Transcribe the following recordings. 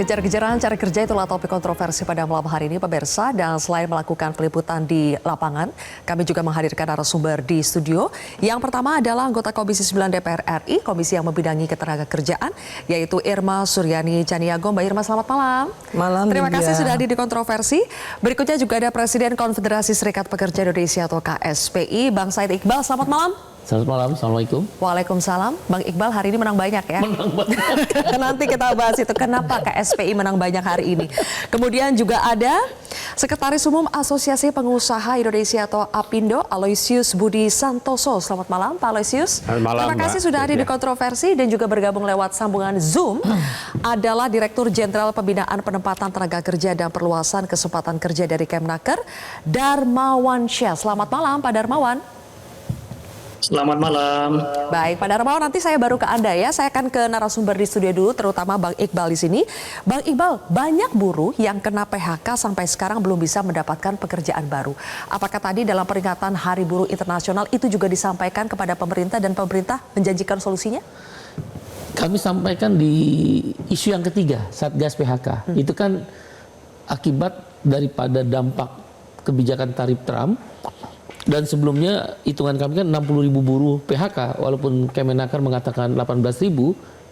Kejar-kejaran cari kerja itulah topik kontroversi pada malam hari ini pemirsa. Dan selain melakukan peliputan di lapangan, kami juga menghadirkan narasumber di studio. Yang pertama adalah anggota Komisi 9 DPR RI, komisi yang membidangi ketenagakerjaan, yaitu Irma Suryani Caniago. Mbak Irma, selamat malam. Malam. Terima kasih sudah hadir di kontroversi. Berikutnya juga ada Presiden Konfederasi Serikat Pekerja Indonesia atau KSPI, Bang Said Iqbal. Selamat malam. Selamat malam, Assalamualaikum. Waalaikumsalam. Bang Iqbal, hari ini menang banyak ya? Menang banyak. Nanti kita bahas itu, kenapa KSPI menang banyak hari ini. Kemudian juga ada Sekretaris Umum Asosiasi Pengusaha Indonesia atau APindo, Aloysius Budi Santoso. Selamat malam, Pak Aloysius. Selamat malam, terima kasih Mbak. Sudah hadir di kontroversi dan juga bergabung lewat sambungan Zoom. Adalah Direktur Jenderal Pembinaan Penempatan Tenaga Kerja dan Perluasan Kesempatan Kerja dari Kemnaker, Darmawan Syah. Selamat malam, Pak Darmawan. Selamat malam. Baik, Pak Darmawan, nanti saya baru ke Anda ya. Saya akan ke narasumber di studio dulu, terutama Bang Iqbal di sini. Bang Iqbal, banyak buruh yang kena PHK sampai sekarang belum bisa mendapatkan pekerjaan baru. Apakah tadi dalam peringatan Hari Buruh Internasional itu juga disampaikan kepada pemerintah dan pemerintah menjanjikan solusinya? Kami sampaikan di isu yang ketiga, Satgas PHK. Itu kan akibat daripada dampak kebijakan tarif Trump. Dan sebelumnya hitungan kami kan 60.000 buruh PHK, walaupun Kemenaker mengatakan 18.000,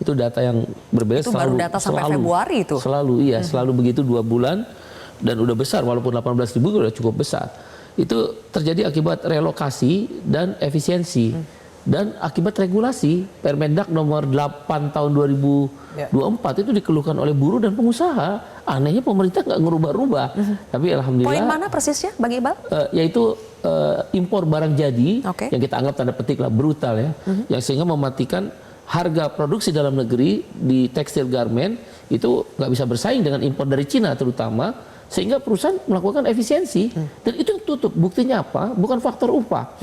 itu data yang berbeda. Itu baru data sampai Februari itu? Selalu, iya, selalu begitu 2 bulan, dan udah besar, walaupun 18.000 udah cukup besar. Itu terjadi akibat relokasi dan efisiensi, dan akibat regulasi. Permendak nomor 8 tahun 2024 itu dikeluhkan oleh buruh dan pengusaha. Anehnya pemerintah nggak ngerubah-rubah. Tapi alhamdulillah. Poin mana persisnya, Bang Iqbal? Yaitu impor barang jadi yang kita anggap tanda petik lah brutal ya, yang sehingga mematikan harga produksi dalam negeri di tekstil garment itu nggak bisa bersaing dengan impor dari Cina terutama, sehingga perusahaan melakukan efisiensi dan itu tutup. Buktinya apa? Bukan faktor upah.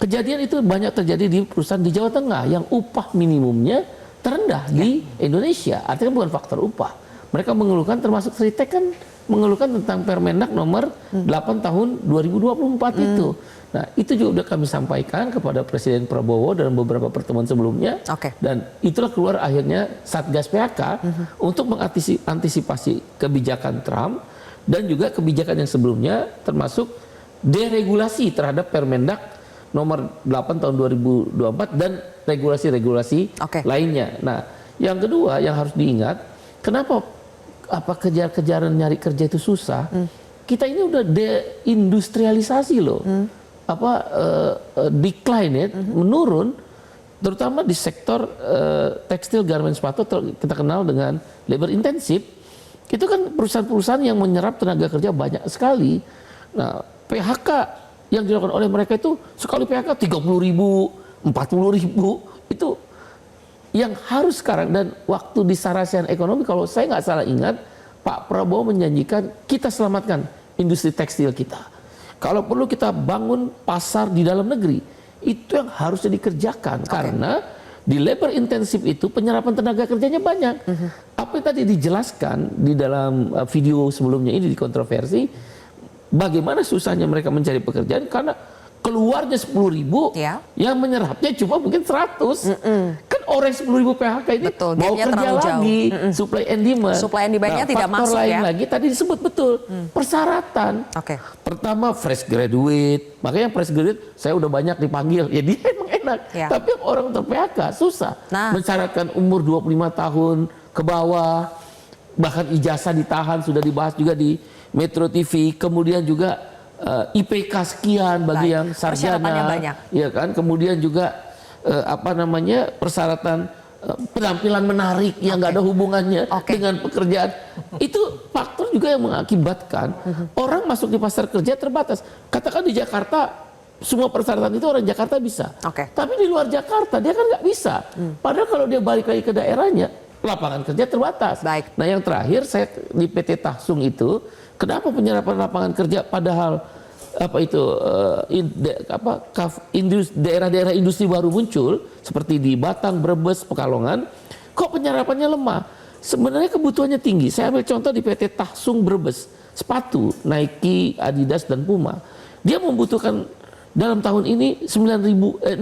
Kejadian itu banyak terjadi di perusahaan di Jawa Tengah yang upah minimumnya terendah di Indonesia, artinya bukan faktor upah. Mereka mengeluhkan, termasuk Sritek kan mengeluhkan tentang Permendak nomor 8 tahun 2024 itu. Nah, itu juga sudah kami sampaikan kepada Presiden Prabowo dalam beberapa pertemuan sebelumnya. Dan itulah keluar akhirnya Satgas PHK untuk mengantisipasi kebijakan Trump dan juga kebijakan yang sebelumnya, termasuk deregulasi terhadap Permendak nomor 8 tahun 2024 dan regulasi-regulasi lainnya. Nah, yang kedua yang harus diingat, kenapa kejar-kejaran nyari kerja itu susah? Kita ini udah deindustrialisasi loh. Decline menurun, terutama di sektor tekstil garment sepatu, kita kenal dengan labor intensif. Itu kan perusahaan-perusahaan yang menyerap tenaga kerja banyak sekali. Nah, PHK yang dilakukan oleh mereka itu sekali PHK 30.000, 40.000, itu yang harus sekarang. Dan waktu di Sarasian Ekonomi, kalau saya nggak salah ingat, Pak Prabowo menjanjikan kita selamatkan industri tekstil kita. Kalau perlu kita bangun pasar di dalam negeri, itu yang harusnya dikerjakan. Karena di labor intensif itu penyerapan tenaga kerjanya banyak. Apa yang tadi dijelaskan di dalam video sebelumnya ini di kontroversi, bagaimana susahnya mereka mencari pekerjaan karena keluarnya 10.000, yang menyerapnya cuma mungkin 100. Kan orang 10.000 PHK ini mau kerja lagi, supply and demand. Supply and demand-nya tidak masuk faktor lain lagi tadi disebut betul, persyaratan. Pertama fresh graduate, makanya fresh graduate saya udah banyak dipanggil, ya dia emang enak. Tapi orang ter-PHK susah. Mensyaratkan umur 25 tahun ke bawah, bahkan ijazah ditahan, sudah dibahas juga di Metro TV. Kemudian juga IPK sekian bagi yang sarjana, ya kan. Kemudian juga persyaratan penampilan menarik yang nggak ada hubungannya dengan pekerjaan. Itu faktor juga yang mengakibatkan orang masuk di pasar kerja terbatas. Katakan di Jakarta semua persyaratan itu orang Jakarta bisa, tapi di luar Jakarta dia kan nggak bisa. Padahal kalau dia balik lagi ke daerahnya, lapangan kerja terbatas. Nah, yang terakhir saya di PT Tahsung itu, kenapa penyerapan lapangan kerja padahal daerah-daerah industri baru muncul seperti di Batang, Brebes, Pekalongan, kok penyerapannya lemah? Sebenarnya kebutuhannya tinggi. Saya ambil contoh di PT Tahsung Brebes, sepatu Nike, Adidas dan Puma. Dia membutuhkan dalam tahun ini 6.000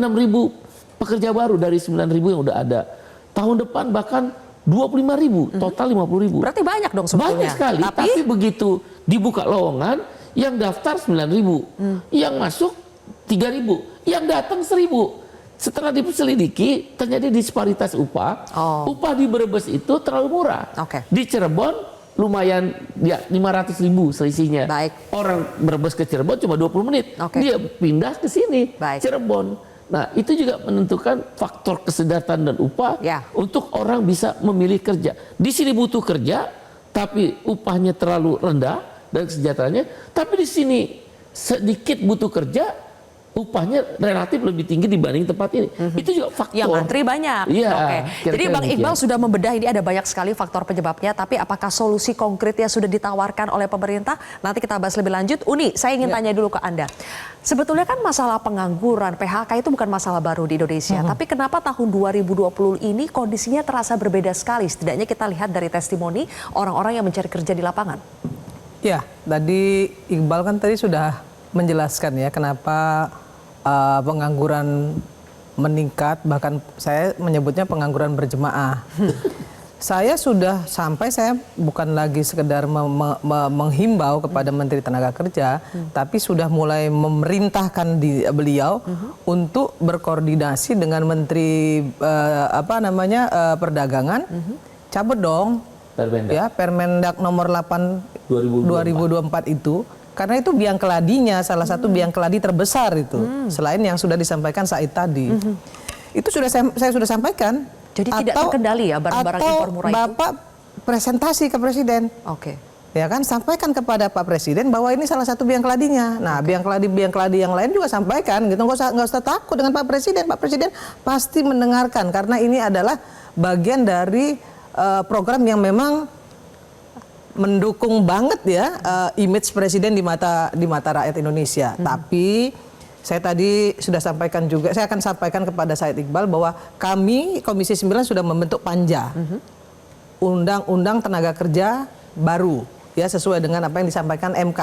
pekerja baru dari 9.000 yang udah ada. Tahun depan bahkan 25.000, total 50.000. Berarti banyak dong sebetulnya. Banyak sekali, tapi begitu dibuka lowongan, yang daftar 9.000, yang masuk 3.000, yang datang 1.000. Setelah diselidiki, terjadi disparitas upah. Upah di Brebes itu terlalu murah. Di Cirebon lumayan, ya 500.000 selisihnya. Orang Brebes ke Cirebon cuma 20 menit. Dia pindah ke sini, Cirebon. Nah, itu juga menentukan faktor kesejahteraan dan upah untuk orang bisa memilih kerja. Di sini butuh kerja, tapi upahnya terlalu rendah dan kesejahteraannya. Tapi di sini sedikit butuh kerja, upahnya relatif lebih tinggi dibanding tempat ini. Itu juga faktor. Yang antri banyak. Jadi Bang Iqbal sudah membedah ini, ada banyak sekali faktor penyebabnya. Tapi apakah solusi konkret yang sudah ditawarkan oleh pemerintah? Nanti kita bahas lebih lanjut. Uni, saya ingin tanya dulu ke Anda. Sebetulnya kan masalah pengangguran, PHK itu bukan masalah baru di Indonesia. Tapi kenapa tahun 2020 ini kondisinya terasa berbeda sekali? Setidaknya kita lihat dari testimoni orang-orang yang mencari kerja di lapangan. Ya, tadi Iqbal kan tadi sudah menjelaskan ya kenapa pengangguran meningkat, bahkan saya menyebutnya pengangguran berjemaah. Saya sudah sampai, saya bukan lagi sekedar menghimbau kepada Menteri Tenaga Kerja, tapi sudah mulai memerintahkan beliau untuk berkoordinasi dengan Menteri Perdagangan, cabut dong ya Permendak nomor 8 2024 itu. Karena itu biang keladinya, salah satu biang keladi terbesar itu. Selain yang sudah disampaikan Said tadi. Itu sudah saya sudah sampaikan. Jadi tidak terkendali ya barang-barang impor murah itu? Bapak presentasi ke Presiden. Ya kan, sampaikan kepada Pak Presiden bahwa ini salah satu biang keladinya. Nah, biang keladi yang lain juga sampaikan gitu. Nggak usah takut dengan Pak Presiden. Pak Presiden pasti mendengarkan karena ini adalah bagian dari program yang memang mendukung banget ya image presiden di mata rakyat Indonesia. Tapi saya tadi sudah sampaikan juga, saya akan sampaikan kepada Said Iqbal bahwa kami Komisi 9 sudah membentuk panja Undang-Undang Tenaga Kerja baru ya, sesuai dengan apa yang disampaikan MK.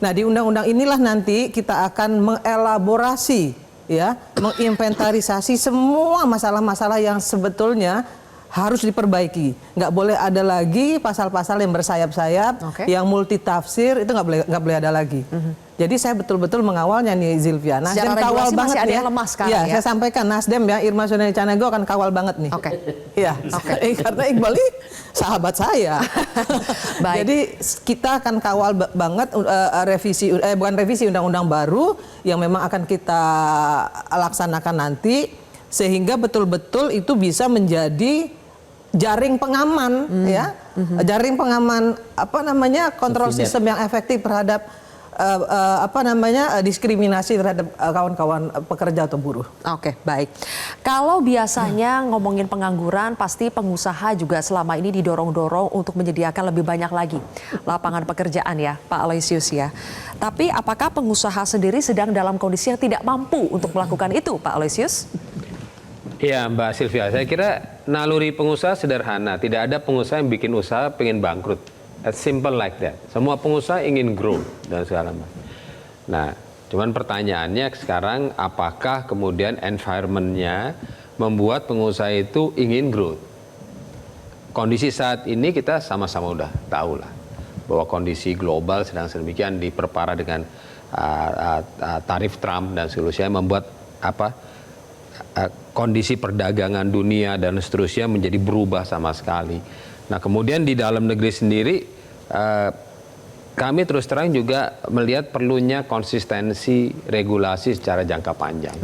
Nah, di undang-undang inilah nanti kita akan mengelaborasi ya, menginventarisasi semua masalah-masalah yang sebetulnya harus diperbaiki. Nggak boleh ada lagi pasal-pasal yang bersayap-sayap, yang multitafsir, itu nggak boleh ada lagi. Jadi saya betul-betul mengawalnya nih, Zilvia. Nasdem kawal banget ada ya. yang lemah sekarang, ya. Saya sampaikan Nasdem ya, Irma Suryani Canego akan kawal banget nih. Iya. Karena Iqbal ini sahabat saya. Jadi kita akan kawal banget bukan revisi undang-undang baru yang memang akan kita laksanakan nanti, sehingga betul-betul itu bisa menjadi jaring pengaman ya, jaring pengaman kontrol sistem yang efektif terhadap diskriminasi terhadap kawan-kawan pekerja atau buruh. Baik. Kalau biasanya ngomongin pengangguran, pasti pengusaha juga selama ini didorong-dorong untuk menyediakan lebih banyak lagi lapangan pekerjaan ya, Pak Aloysius ya. Tapi apakah pengusaha sendiri sedang dalam kondisi yang tidak mampu untuk melakukan itu, Pak Aloysius? Iya, Mbak Sylvia, saya kira naluri pengusaha sederhana. Tidak ada pengusaha yang bikin usaha pengen bangkrut. As simple like that. Semua pengusaha ingin grow dan segala macam. Nah, cuman pertanyaannya sekarang, apakah kemudian environment-nya membuat pengusaha itu ingin grow? Kondisi saat ini kita sama-sama udah tahu lah bahwa kondisi global sedang sedemikian diperparah dengan tarif Trump dan seterusnya, membuat kondisi perdagangan dunia dan seterusnya menjadi berubah sama sekali. Nah, kemudian di dalam negeri sendiri kami terus terang juga melihat perlunya konsistensi regulasi secara jangka panjang.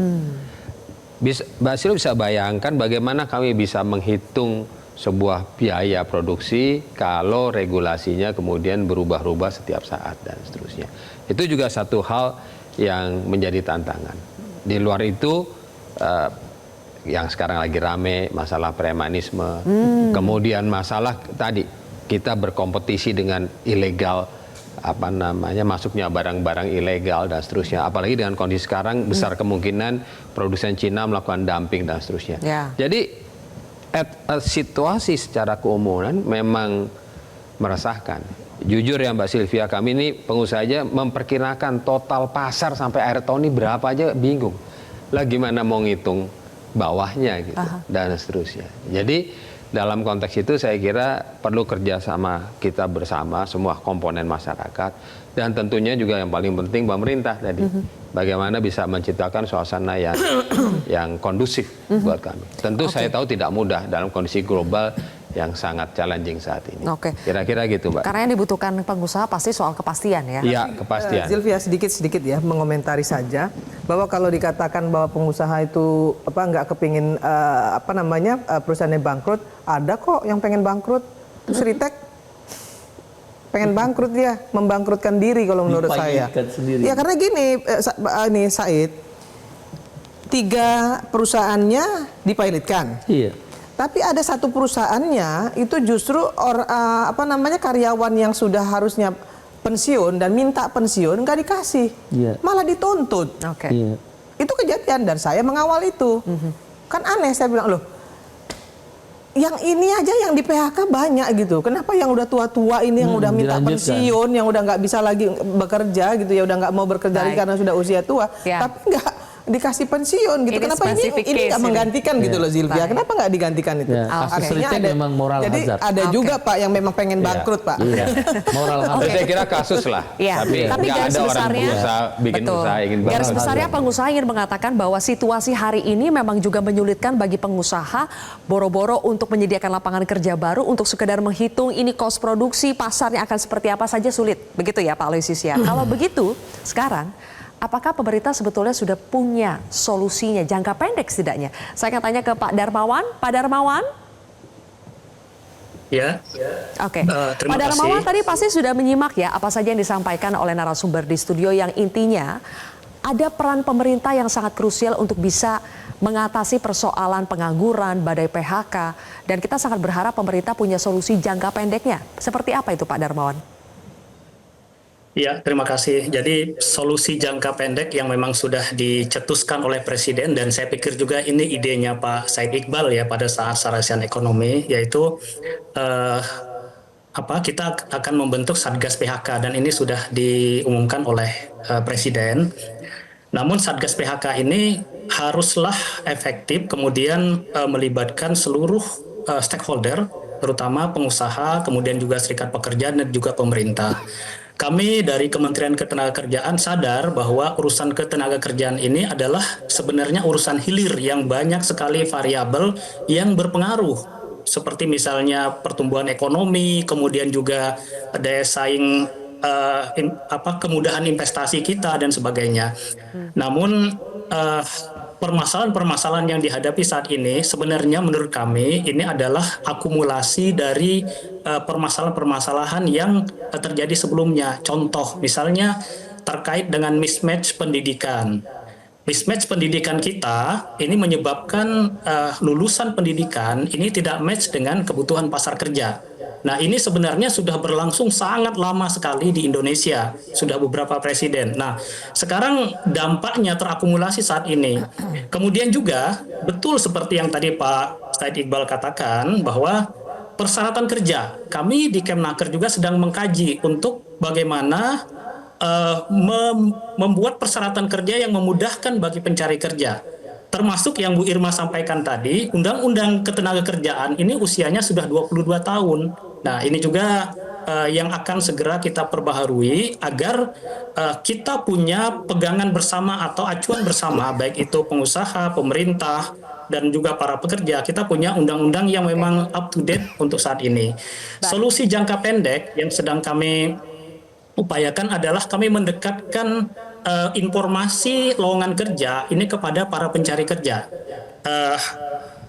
Mbak Sil bisa bayangkan bagaimana kami bisa menghitung sebuah biaya produksi kalau regulasinya kemudian berubah-ubah setiap saat dan seterusnya. Itu juga satu hal yang menjadi tantangan. Di luar itu yang sekarang lagi rame masalah premanisme, kemudian masalah tadi kita berkompetisi dengan ilegal, masuknya barang-barang ilegal dan seterusnya. Apalagi dengan kondisi sekarang besar kemungkinan produsen Cina melakukan dumping dan seterusnya. Jadi situasi secara keumuman memang meresahkan. Jujur ya Mbak Sylvia, kami ini pengusaha aja memperkirakan total pasar sampai akhir tahun ini berapa aja bingung. Lah gimana mau ngitung bawahnya gitu dan seterusnya. Jadi dalam konteks itu saya kira perlu kerjasama kita bersama semua komponen masyarakat dan tentunya juga yang paling penting pemerintah tadi bagaimana bisa menciptakan suasana yang kondusif buat kami. Tentu saya tahu tidak mudah dalam kondisi global yang sangat challenging saat ini. Kira-kira gitu, Mbak. Karena yang dibutuhkan pengusaha pasti soal kepastian ya. Iya, kepastian. Zilvia sedikit ya mengomentari saja bahwa kalau dikatakan bahwa pengusaha itu nggak kepingin perusahaannya bangkrut, ada kok yang pengen bangkrut. Terus Ritek pengen bangkrut dia, membangkrutkan diri kalau menurut saya. Ya karena gini, Said, 3 perusahaannya dipilotkan. Iya. Tapi ada satu perusahaannya itu justru karyawan yang sudah harusnya pensiun dan minta pensiun nggak dikasih, malah dituntut. Itu kejadian dan saya mengawal itu. Kan aneh, saya bilang loh, yang ini aja yang di PHK banyak gitu. Kenapa yang udah tua-tua ini yang udah minta pensiun, yang udah nggak bisa lagi bekerja gitu ya, udah nggak mau bekerja lagi karena sudah usia tua, tapi nggak dikasih pensiun gitu. Kenapa ini nggak menggantikan gitu loh, Zilvia? Kenapa nggak digantikan itu? Akhirnya ada memang moral jadi hazard. ada juga Pak yang memang pengen bangkrut Pak. Moral hazard. Saya kira kasus lah. Tapi nggak ada orang berusaha bikin usaha ingin bangkrut. Garis besarnya pengusaha ingin mengatakan bahwa situasi hari ini memang juga menyulitkan bagi pengusaha boro-boro untuk menyediakan lapangan kerja baru, untuk sekedar menghitung ini kos produksi, pasarnya akan seperti apa saja sulit. Begitu ya Pak Aloysius ya. Kalau begitu sekarang apakah pemerintah sebetulnya sudah punya solusinya jangka pendek setidaknya? Saya akan tanya ke Pak Darmawan. Pak Darmawan? Ya. Oke. Pak Darmawan tadi pasti sudah menyimak ya apa saja yang disampaikan oleh narasumber di studio yang intinya ada peran pemerintah yang sangat krusial untuk bisa mengatasi persoalan pengangguran, badai PHK. Dan kita sangat berharap pemerintah punya solusi jangka pendeknya. Seperti apa itu Pak Darmawan? Ya, terima kasih. Jadi solusi jangka pendek yang memang sudah dicetuskan oleh Presiden dan saya pikir juga ini idenya Pak Said Iqbal ya pada saat Sarasian Ekonomi, yaitu kita akan membentuk Satgas PHK dan ini sudah diumumkan oleh Presiden. Namun Satgas PHK ini haruslah efektif kemudian melibatkan seluruh stakeholder, terutama pengusaha, kemudian juga serikat pekerja dan juga pemerintah. Kami dari Kementerian Ketenagakerjaan sadar bahwa urusan ketenagakerjaan ini adalah sebenarnya urusan hilir yang banyak sekali variabel yang berpengaruh. Seperti misalnya pertumbuhan ekonomi, kemudian juga daya saing, kemudahan investasi kita dan sebagainya. Namun permasalahan-permasalahan yang dihadapi saat ini sebenarnya menurut kami ini adalah akumulasi dari permasalahan-permasalahan yang terjadi sebelumnya. Contoh misalnya terkait dengan mismatch pendidikan. Mismatch pendidikan kita ini menyebabkan lulusan pendidikan ini tidak match dengan kebutuhan pasar kerja. Nah ini sebenarnya sudah berlangsung sangat lama sekali di Indonesia, sudah beberapa presiden. Nah sekarang dampaknya terakumulasi saat ini. Kemudian juga betul seperti yang tadi Pak Said Iqbal katakan bahwa persyaratan kerja, kami di Kemnaker juga sedang mengkaji untuk bagaimana membuat persyaratan kerja yang memudahkan bagi pencari kerja. Termasuk yang Bu Irma sampaikan tadi, Undang-Undang Ketenagakerjaan ini usianya sudah 22 tahun. Nah, ini juga yang akan segera kita perbaharui agar kita punya pegangan bersama atau acuan bersama, baik itu pengusaha, pemerintah, dan juga para pekerja. Kita punya undang-undang yang memang up to date untuk saat ini. Solusi jangka pendek yang sedang kami upayakan adalah kami mendekatkan informasi lowongan kerja ini kepada para pencari kerja.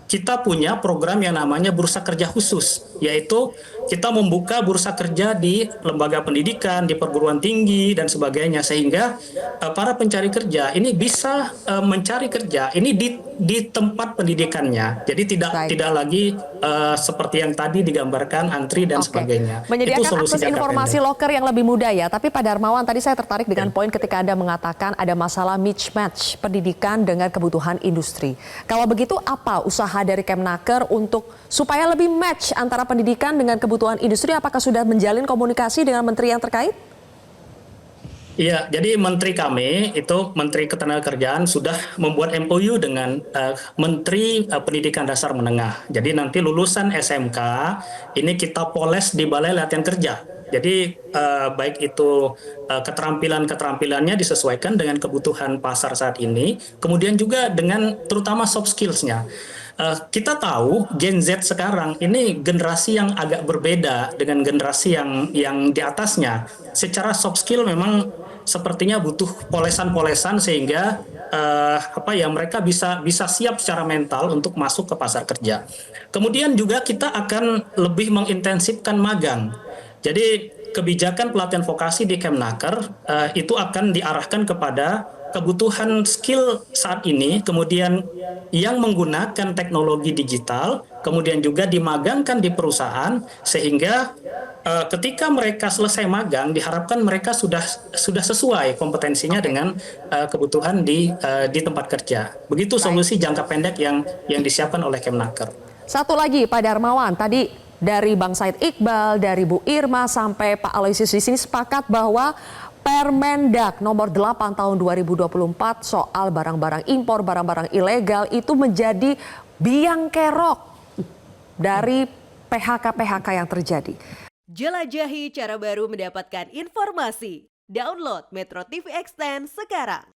Kita punya program yang namanya Bursa Kerja Khusus, yaitu kita membuka bursa kerja di lembaga pendidikan, di perguruan tinggi, dan sebagainya, sehingga para pencari kerja ini bisa mencari kerja ini di tempat pendidikannya. Jadi tidak lagi seperti yang tadi digambarkan antri dan sebagainya. Menyediakan akses informasi loker yang lebih mudah ya. Tapi Pak Darmawan, tadi saya tertarik dengan poin ketika Anda mengatakan ada masalah mismatch pendidikan dengan kebutuhan industri. Kalau begitu apa usaha dari Kemnaker untuk supaya lebih match antara pendidikan dengan kebutuhan industri? Apakah sudah menjalin komunikasi dengan menteri yang terkait? Iya, jadi menteri kami itu Menteri Ketenagakerjaan sudah membuat MOU dengan Menteri Pendidikan Dasar Menengah. Jadi nanti lulusan SMK ini kita poles di Balai Latihan Kerja. Jadi baik itu keterampilannya disesuaikan dengan kebutuhan pasar saat ini, kemudian juga dengan terutama soft skills-nya. Kita tahu Gen Z sekarang ini generasi yang agak berbeda dengan generasi yang di atasnya. Secara soft skill memang sepertinya butuh polesan-polesan sehingga mereka bisa siap secara mental untuk masuk ke pasar kerja. Kemudian juga kita akan lebih mengintensifkan magang. Jadi kebijakan pelatihan vokasi di Kemnaker itu akan diarahkan kepada kebutuhan skill saat ini, kemudian yang menggunakan teknologi digital, kemudian juga dimagangkan di perusahaan, sehingga ketika mereka selesai magang, diharapkan mereka sudah sesuai kompetensinya dengan kebutuhan di tempat kerja. Begitu solusi jangka pendek yang disiapkan oleh Kemnaker. Satu lagi Pak Darmawan, tadi dari Bang Said Iqbal, dari Bu Irma sampai Pak Aloysius di sini sepakat bahwa Permendag nomor 8 tahun 2024 soal barang-barang impor, barang-barang ilegal itu menjadi biang kerok dari PHK-PHK yang terjadi. Jelajahi cara baru mendapatkan informasi. Download Metro TV Extend sekarang.